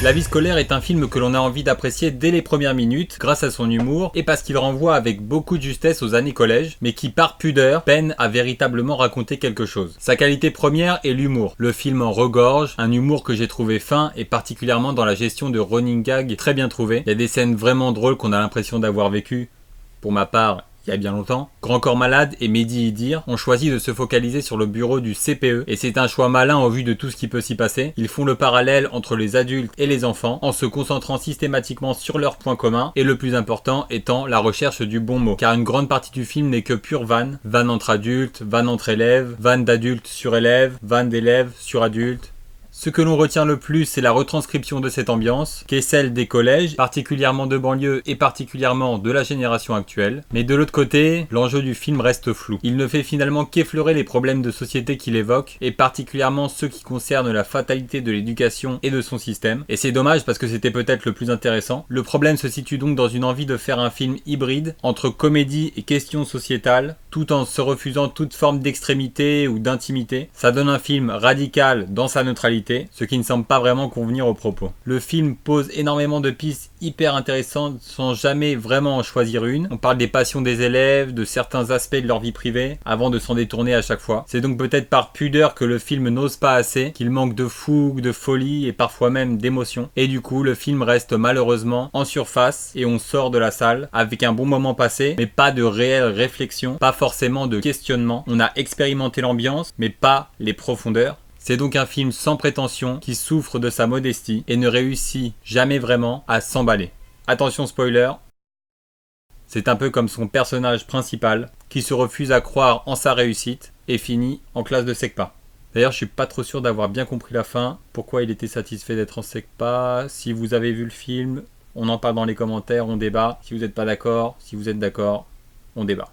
La vie scolaire est un film que l'on a envie d'apprécier dès les premières minutes grâce à son humour et parce qu'il renvoie avec beaucoup de justesse aux années collège, mais qui par pudeur peine à véritablement raconter quelque chose. Sa qualité première est l'humour. Le film en regorge, un humour que j'ai trouvé fin et particulièrement dans la gestion de running gag très bien trouvé. Il y a des scènes vraiment drôles qu'on a l'impression d'avoir vécues, pour ma part, il y a bien longtemps. Grand Corps Malade et Mehdi Idir ont choisi de se focaliser sur le bureau du CPE et c'est un choix malin au vu de tout ce qui peut s'y passer. Ils font le parallèle entre les adultes et les enfants en se concentrant systématiquement sur leurs points communs et le plus important étant la recherche du bon mot. Car une grande partie du film n'est que pure vanne. Vanne entre adultes, vanne entre élèves, vanne d'adultes sur élèves, vanne d'élèves sur adultes. Ce que l'on retient le plus, c'est la retranscription de cette ambiance, qui est celle des collèges, particulièrement de banlieue et particulièrement de la génération actuelle. Mais de l'autre côté, l'enjeu du film reste flou. Il ne fait finalement qu'effleurer les problèmes de société qu'il évoque, et particulièrement ceux qui concernent la fatalité de l'éducation et de son système. Et c'est dommage parce que c'était peut-être le plus intéressant. Le problème se situe donc dans une envie de faire un film hybride entre comédie et questions sociétales, tout en se refusant toute forme d'extrémité ou d'intimité. Ça donne un film radical dans sa neutralité, ce qui ne semble pas vraiment convenir au propos. Le film pose énormément de pistes hyper intéressantes sans jamais vraiment en choisir une. On parle des passions des élèves, de certains aspects de leur vie privée, avant de s'en détourner à chaque fois. C'est donc peut-être par pudeur que le film n'ose pas assez, qu'il manque de fougue, de folie et parfois même d'émotion. Et du coup, le film reste malheureusement en surface et on sort de la salle avec un bon moment passé, mais pas de réelle réflexion, pas forcément de questionnement. On a expérimenté l'ambiance, mais pas les profondeurs. C'est donc un film sans prétention qui souffre de sa modestie et ne réussit jamais vraiment à s'emballer. Attention spoiler, c'est un peu comme son personnage principal qui se refuse à croire en sa réussite et finit en classe de SECPA. D'ailleurs, je suis pas trop sûr d'avoir bien compris la fin, pourquoi il était satisfait d'être en SECPA. Si vous avez vu le film, on en parle dans les commentaires, on débat. Si vous n'êtes pas d'accord, si vous êtes d'accord, on débat.